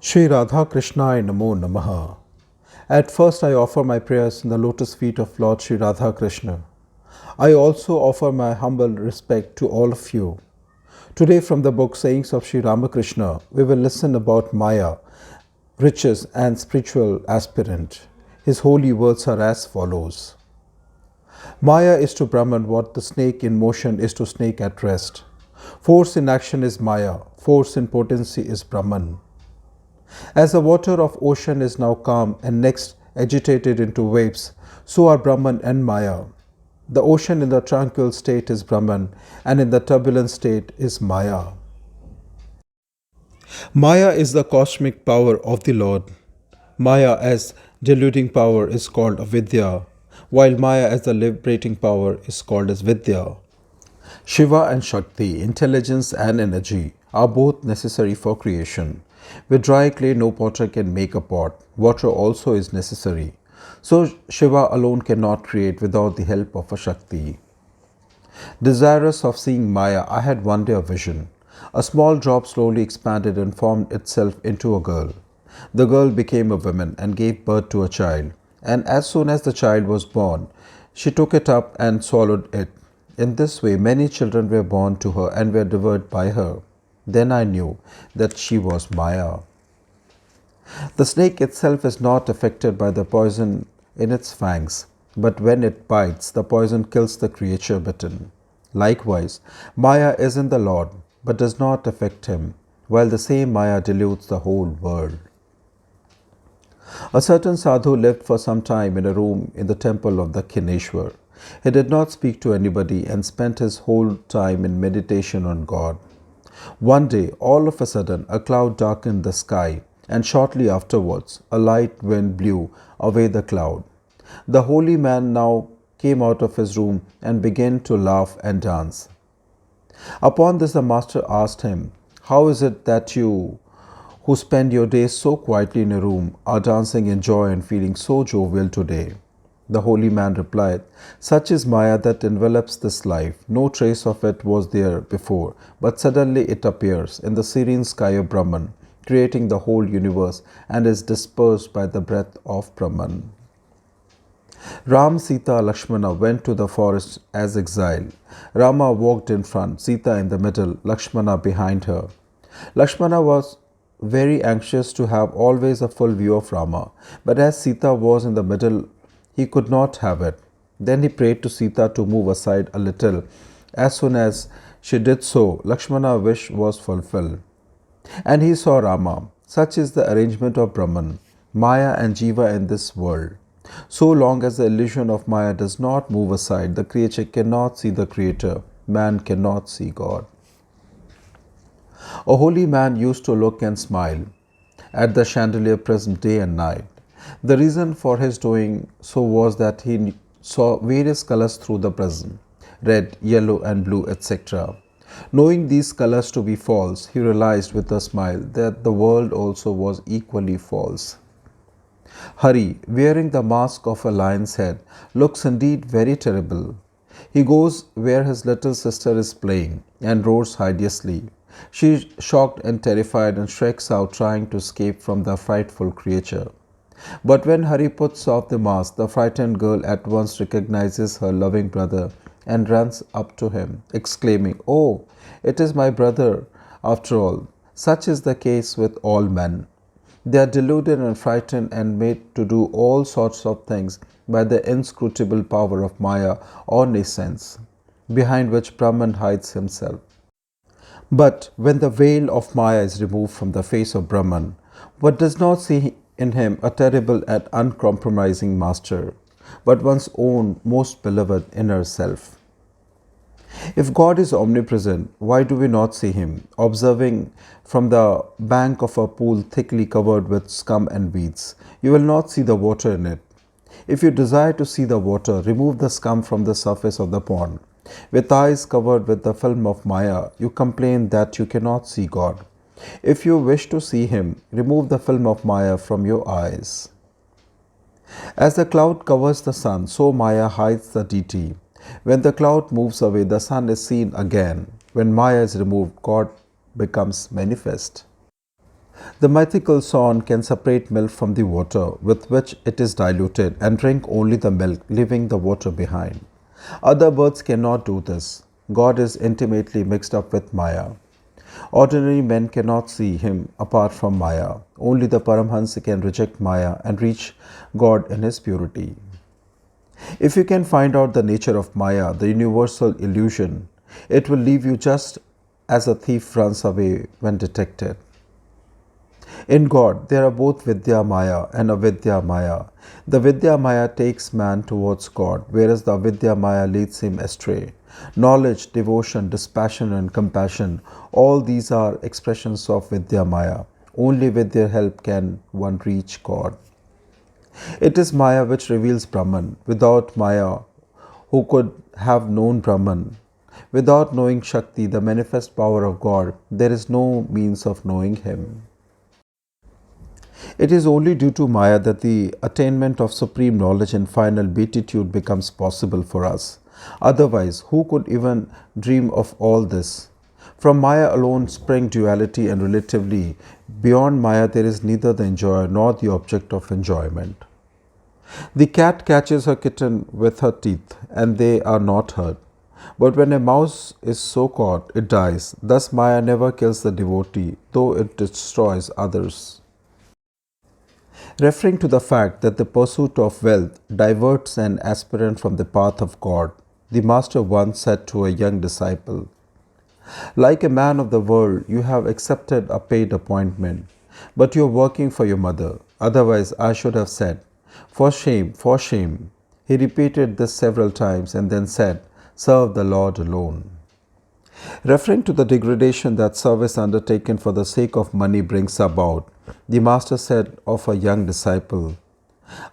Shri RamaKrishna Namo Namaha. At first, I offer my prayers in the lotus feet of Lord Shri RamaKrishna. I also offer my humble respect to all of you. Today, from the book Sayings of Shri RamaKrishna, we will listen about Maya, riches, and spiritual aspirant. His holy words are as follows: Maya is to Brahman what the snake in motion is to snake at rest. Force in action is Maya, force in potency is Brahman. As the water of ocean is now calm and next agitated into waves, so are Brahman and Maya. The ocean in the tranquil state is Brahman, and in the turbulent state is Maya. Maya is the cosmic power of the Lord. Maya as deluding power is called Avidya, while Maya as the liberating power is called as Vidya. Shiva and Shakti, intelligence and energy, are both necessary for creation. With dry clay, no potter can make a pot. Water also is necessary. So Shiva alone cannot create without the help of a Shakti. Desirous of seeing Maya, I had one day a vision. A small drop slowly expanded and formed itself into a girl. The girl became a woman and gave birth to a child. And as soon as the child was born, she took it up and swallowed it. In this way, many children were born to her and were devoured by her. Then I knew that she was Maya. The snake itself is not affected by the poison in its fangs, but when it bites, the poison kills the creature bitten. Likewise, Maya is in the Lord, but does not affect him, while the same Maya deludes the whole world. A certain sadhu lived for some time in a room in the temple of the Kineshwar. He did not speak to anybody and spent his whole time in meditation on God. One day, all of a sudden, a cloud darkened the sky, and shortly afterwards, a light wind blew away the cloud. The holy man now came out of his room and began to laugh and dance. Upon this, the master asked him, "How is it that you, who spend your days so quietly in a room, are dancing in joy and feeling so jovial today?" The holy man replied, "Such is Maya that envelops this life. No trace of it was there before, but suddenly it appears in the serene sky of Brahman, creating the whole universe, and is dispersed by the breath of Brahman." Ram, Sita, Lakshmana went to the forest as exile. Rama walked in front, Sita in the middle, Lakshmana behind her. Lakshmana was very anxious to have always a full view of Rama, but as Sita was in the middle, he could not have it. Then he prayed to Sita to move aside a little. As soon as she did so, Lakshmana's wish was fulfilled. And he saw Rama. Such is the arrangement of Brahman, Maya and Jiva in this world. So long as the illusion of Maya does not move aside, the creature cannot see the Creator. Man cannot see God. A holy man used to look and smile at the chandelier prism day and night. The reason for his doing so was that he saw various colors through the prism, red, yellow, and blue, etc. Knowing these colors to be false, he realized with a smile that the world also was equally false. Hari, wearing the mask of a lion's head, looks indeed very terrible. He goes where his little sister is playing and roars hideously. She is shocked and terrified and shrieks out, trying to escape from the frightful creature. But when Hari puts off the mask, the frightened girl at once recognizes her loving brother and runs up to him, exclaiming, "Oh, it is my brother after all." Such is the case with all men. They are deluded and frightened and made to do all sorts of things by the inscrutable power of Maya or nescience, behind which Brahman hides himself. But when the veil of Maya is removed from the face of Brahman, one does not see in him a terrible and uncompromising master, but one's own most beloved inner self. If God is omnipresent, why do we not see him? Observing from the bank of a pool thickly covered with scum and weeds, you will not see the water in it. If you desire to see the water, remove the scum from the surface of the pond. With eyes covered with the film of Maya, you complain that you cannot see God. If you wish to see him, remove the film of Maya from your eyes. As the cloud covers the sun, so Maya hides the deity. When the cloud moves away, the sun is seen again. When Maya is removed, God becomes manifest. The mythical swan can separate milk from the water with which it is diluted and drink only the milk, leaving the water behind. Other birds cannot do this. God is intimately mixed up with Maya. Ordinary men cannot see him apart from Maya. Only the Paramhans can reject Maya and reach God in his purity. If you can find out the nature of Maya, the universal illusion, it will leave you just as a thief runs away when detected. In God, there are both Vidya Maya and Avidya Maya. The Vidya Maya takes man towards God, whereas the Avidya Maya leads him astray. Knowledge, devotion, dispassion, and compassion, all these are expressions of Vidya Maya. Only with their help can one reach God. It is Maya which reveals Brahman. Without Maya, who could have known Brahman? Without knowing Shakti, the manifest power of God, there is no means of knowing him. It is only due to Maya that the attainment of supreme knowledge and final beatitude becomes possible for us. Otherwise, who could even dream of all this? From Maya alone spring duality, and relatively beyond Maya there is neither the enjoyer nor the object of enjoyment. The cat catches her kitten with her teeth, and they are not hurt. But when a mouse is so caught, it dies. Thus, Maya never kills the devotee, though it destroys others. Referring to the fact that the pursuit of wealth diverts an aspirant from the path of God, the Master once said to a young disciple, "Like a man of the world, you have accepted a paid appointment, but you are working for your mother. Otherwise, I should have said, 'For shame, for shame.'" He repeated this several times and then said, "Serve the Lord alone." Referring to the degradation that service undertaken for the sake of money brings about, the Master said of a young disciple,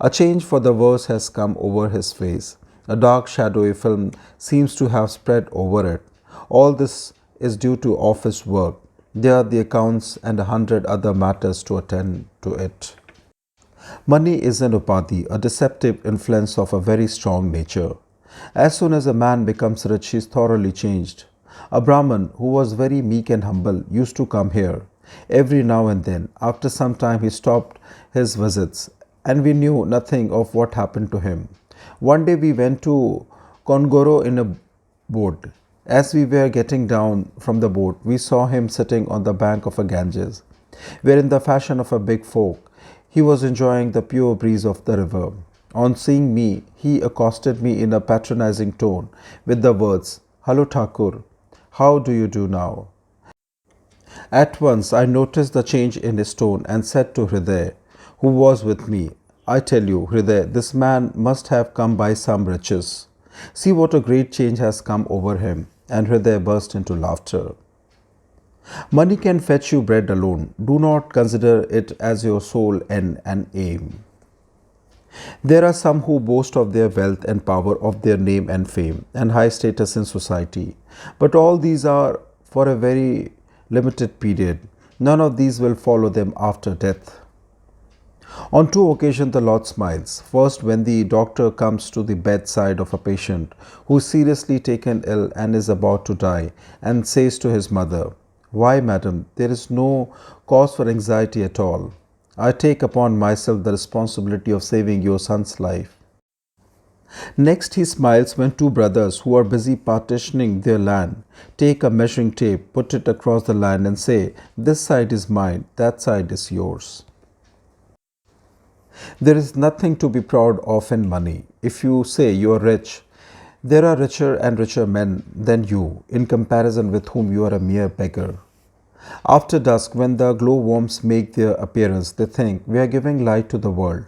"A change for the worse has come over his face. A dark shadowy film seems to have spread over it. All this is due to office work. There are the accounts and 100 other matters to attend to it." Money is an upadhi, a deceptive influence of a very strong nature. As soon as a man becomes rich, he is thoroughly changed. A Brahman who was very meek and humble used to come here. Every now and then, after some time, he stopped his visits, and we knew nothing of what happened to him. One day we went to Kongoro in a boat. As we were getting down from the boat, we saw him sitting on the bank of a Ganges, where in the fashion of a big folk, he was enjoying the pure breeze of the river. On seeing me, he accosted me in a patronizing tone with the words, "Hello, Thakur. How do you do now?" At once I noticed the change in his tone and said to Hriday, who was with me, "I tell you, Hriday, this man must have come by some riches. See what a great change has come over him." And Hriday burst into laughter. Money can fetch you bread alone. Do not consider it as your sole end and aim. There are some who boast of their wealth and power, of their name and fame, and high status in society. But all these are for a very limited period. None of these will follow them after death. On two occasions the Lord smiles. First, when the doctor comes to the bedside of a patient who is seriously taken ill and is about to die, and says to his mother, "Why, madam, there is no cause for anxiety at all. I take upon myself the responsibility of saving your son's life." Next, he smiles when two brothers who are busy partitioning their land take a measuring tape, put it across the land, and say, "This side is mine, that side is yours." There is nothing to be proud of in money. If you say you are rich, there are richer and richer men than you, in comparison with whom you are a mere beggar. After dusk, when the glowworms make their appearance, they think we are giving light to the world.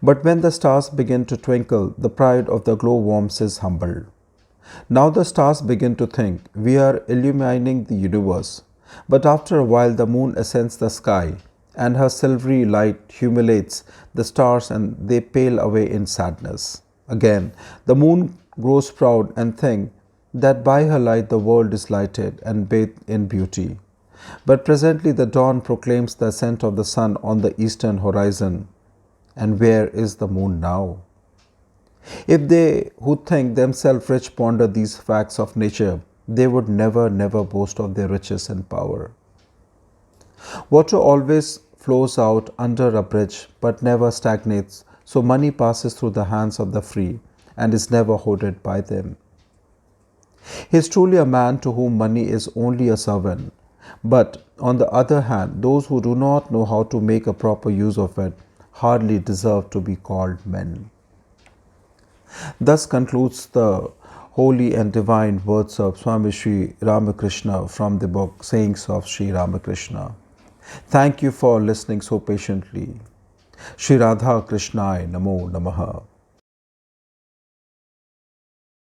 But when the stars begin to twinkle, the pride of the glowworms is humbled. Now the stars begin to think we are illumining the universe. But after a while, the moon ascends the sky, and her silvery light humiliates the stars, and they pale away in sadness. Again, the moon grows proud and thinks that by her light the world is lighted and bathed in beauty. But presently the dawn proclaims the ascent of the sun on the eastern horizon. And where is the moon now? If they who think themselves rich ponder these facts of nature, they would never boast of their riches and power. Water always flows out under a bridge but never stagnates, so money passes through the hands of the free and is never hoarded by them. He is truly a man to whom money is only a servant. But on the other hand, those who do not know how to make a proper use of it hardly deserve to be called men. Thus concludes the holy and divine words of Swami Shri RamaKrishna from the book Sayings of Shri RamaKrishna. Thank you for listening so patiently. Shri Radha Krishnai Namo Namaha.